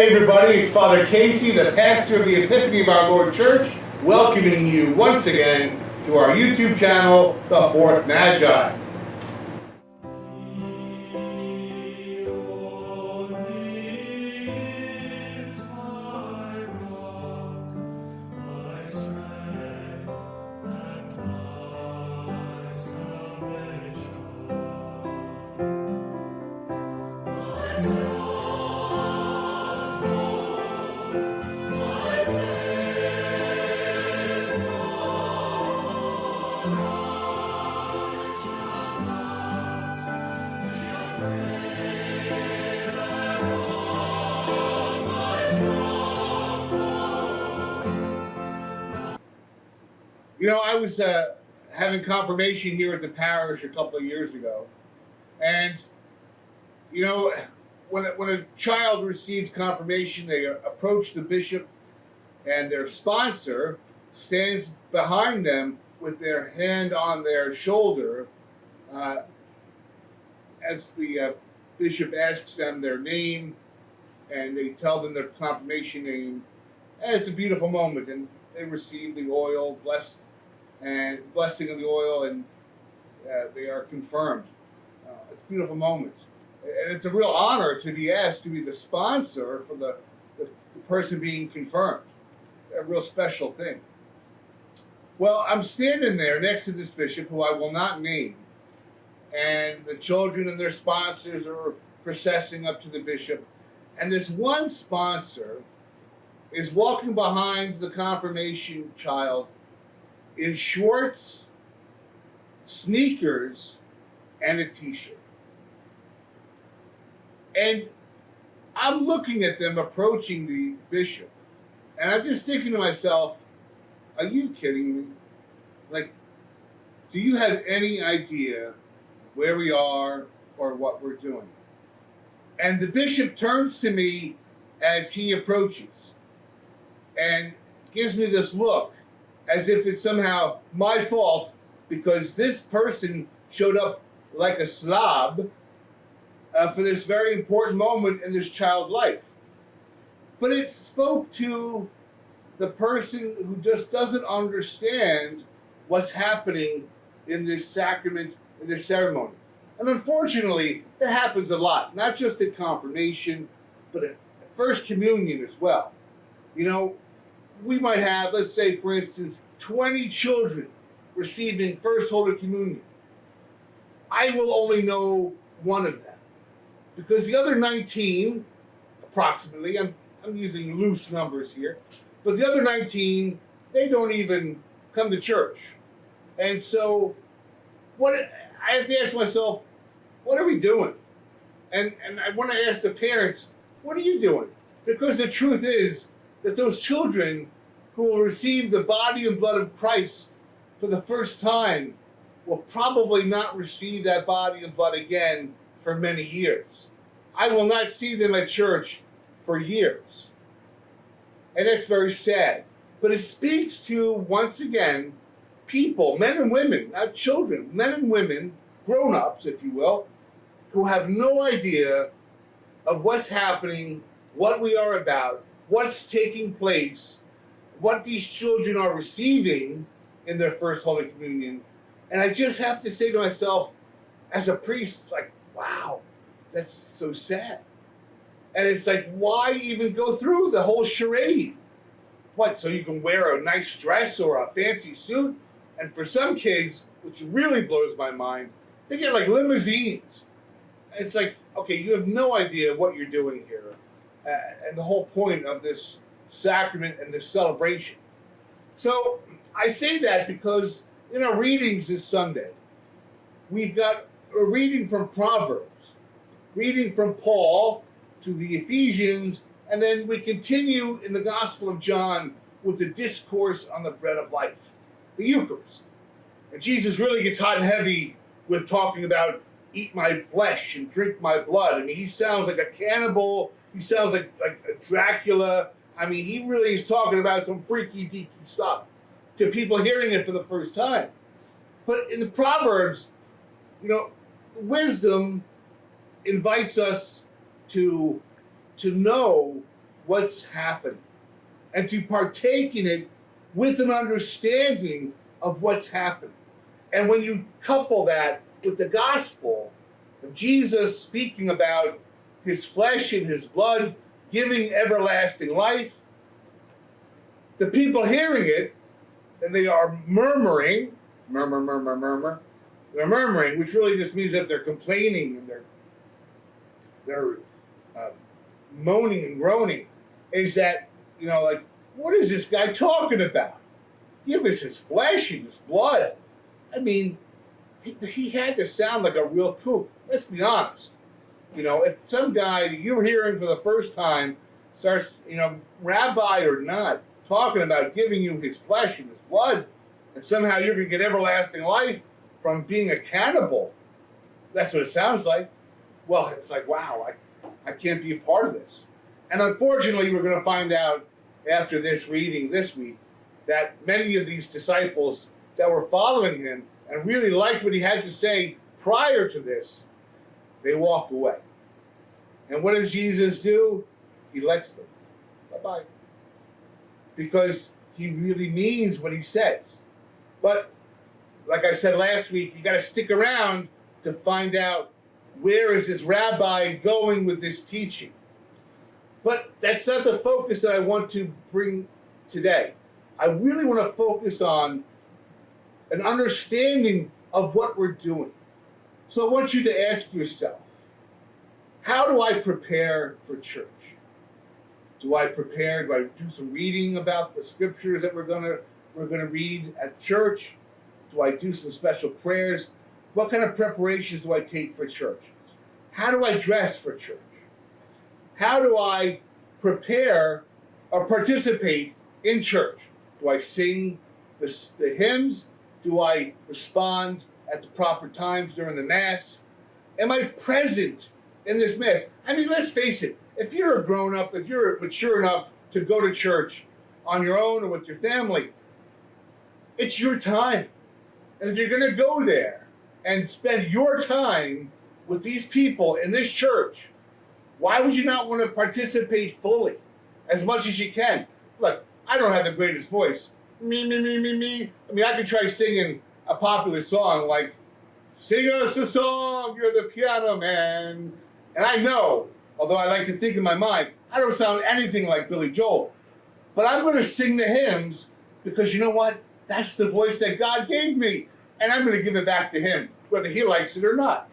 Hey everybody, it's Father Casey, the pastor of the Epiphany of Our Lord Church, welcoming you once again to our YouTube channel, The Fourth Magi. You know, I was having confirmation here at the parish a couple of years ago, and you know, when a child receives confirmation, they approach the bishop, and their sponsor stands behind them with their hand on their shoulder, as the bishop asks them their name, and they tell them their confirmation name. And it's a beautiful moment, and they receive the oil, blessing of the oil, and they are confirmed. It's a beautiful moment. And it's a real honor to be asked to be the sponsor for the person being confirmed. A real special thing. Well, I'm standing there next to this bishop, who I will not name, and the children and their sponsors are processing up to the bishop, and this one sponsor is walking behind the confirmation child in shorts, sneakers, and a t-shirt. And I'm looking at them approaching the bishop, and I'm just thinking to myself, are you kidding me? Like, do you have any idea where we are or what we're doing? And the bishop turns to me as he approaches and gives me this look as if it's somehow my fault because this person showed up like a slob for this very important moment in this child's life. But it spoke to the person who just doesn't understand what's happening in this sacrament, in this ceremony. And unfortunately, that happens a lot, not just at confirmation, but at First Communion as well. You know, we might have, let's say, for instance, 20 children receiving First Holy Communion. I will only know one of them because the other 19, approximately, I'm using loose numbers here, but the other 19, they don't even come to church. And so I have to ask myself, what are we doing? And I want to ask the parents, what are you doing? Because the truth is that those children who will receive the body and blood of Christ for the first time will probably not receive that body and blood again for many years. I will not see them at church for years. And that's very sad. But it speaks to, once again, people, men and women, not children, men and women, grown-ups, if you will, who have no idea of what's happening, what we are about, what's taking place, what these children are receiving in their First Holy Communion. And I just have to say to myself, as a priest, like, wow, that's so sad. And it's like, why even go through the whole charade? What, so you can wear a nice dress or a fancy suit? And for some kids, which really blows my mind, they get like limousines. It's like, okay, you have no idea what you're doing here. And the whole point of this sacrament and this celebration. So I say that because in our readings this Sunday, we've got a reading from Proverbs, reading from Paul to the Ephesians, and then we continue in the Gospel of John with the discourse on the bread of life, the Eucharist. And Jesus really gets hot and heavy with talking about eat my flesh and drink my blood. I mean, he sounds like a cannibal. He sounds like a Dracula. I mean, he really is talking about some freaky, deaky stuff to people hearing it for the first time. But in the Proverbs, you know, wisdom invites us to know what's happening and to partake in it with an understanding of what's happening. And when you couple that with the gospel of Jesus speaking about his flesh and his blood giving everlasting life, the people hearing it, and they are murmuring, murmur, they're murmuring, which really just means that they're complaining and they're moaning and groaning, is that, like, what is this guy talking about? Give us his flesh and his blood. I mean, he had to sound like a real kook. Let's be honest. If some guy you're hearing for the first time starts, rabbi or not, talking about giving you his flesh and his blood, and somehow you're going to get everlasting life from being a cannibal, that's what it sounds like. Well, it's like, wow, I can't be a part of this. And unfortunately, we're going to find out after this reading this week that many of these disciples that were following him and really liked what he had to say prior to this, they walked away. And what does Jesus do? He lets them. Bye-bye. Because he really means what he says. But like I said last week, you got to stick around to find out where is this rabbi going with this teaching. But that's not the focus that I want to bring today. I really want to focus on an understanding of what we're doing. So I want you to ask yourself, how do I prepare for church? Do I prepare? Do I do some reading about the scriptures that we're gonna read at church? Do I do some special prayers? What kind of preparations do I take for church? How do I dress for church? How do I prepare or participate in church? Do I sing the hymns? Do I respond at the proper times during the Mass? Am I present in this Mass? I mean, let's face it. If you're a grown-up, if you're mature enough to go to church on your own or with your family, it's your time. And if you're going to go there and spend your time with these people in this church, why would you not want to participate fully as much as you can? Look, I don't have the greatest voice. Me. I mean, I could try singing a popular song like, "Sing us a song, you're the piano man." And I know, although I like to think in my mind, I don't sound anything like Billy Joel. But I'm going to sing the hymns because you know what? That's the voice that God gave me. And I'm going to give it back to him, whether he likes it or not.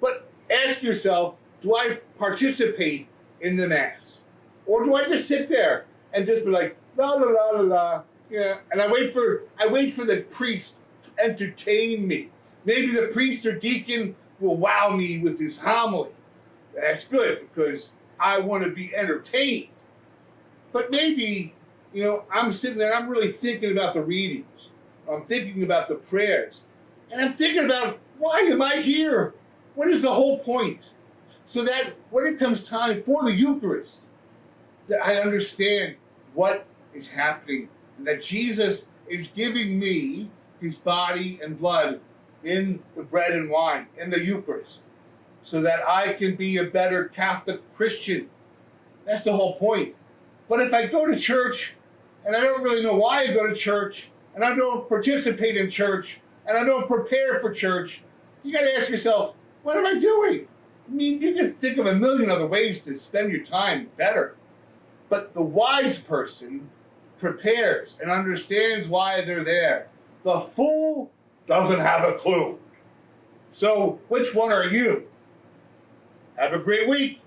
But ask yourself, do I participate in the Mass? Or do I just sit there and just be like, la, la, la, la, la, yeah, and I wait for the priest to entertain me. Maybe the priest or deacon will wow me with his homily. That's good because I want to be entertained. But maybe, I'm sitting there and I'm really thinking about the readings. I'm thinking about the prayers. And I'm thinking about, why am I here? What is the whole point? So that when it comes time for the Eucharist, that I understand what is happening and that Jesus is giving me his body and blood in the bread and wine, in the Eucharist, so that I can be a better Catholic Christian. That's the whole point. But if I go to church and I don't really know why I go to church and I don't participate in church and I don't prepare for church, you got to ask yourself, what am I doing? I mean, you can think of a million other ways to spend your time better. But the wise person prepares and understands why they're there. The fool doesn't have a clue. So, which one are you? Have a great week.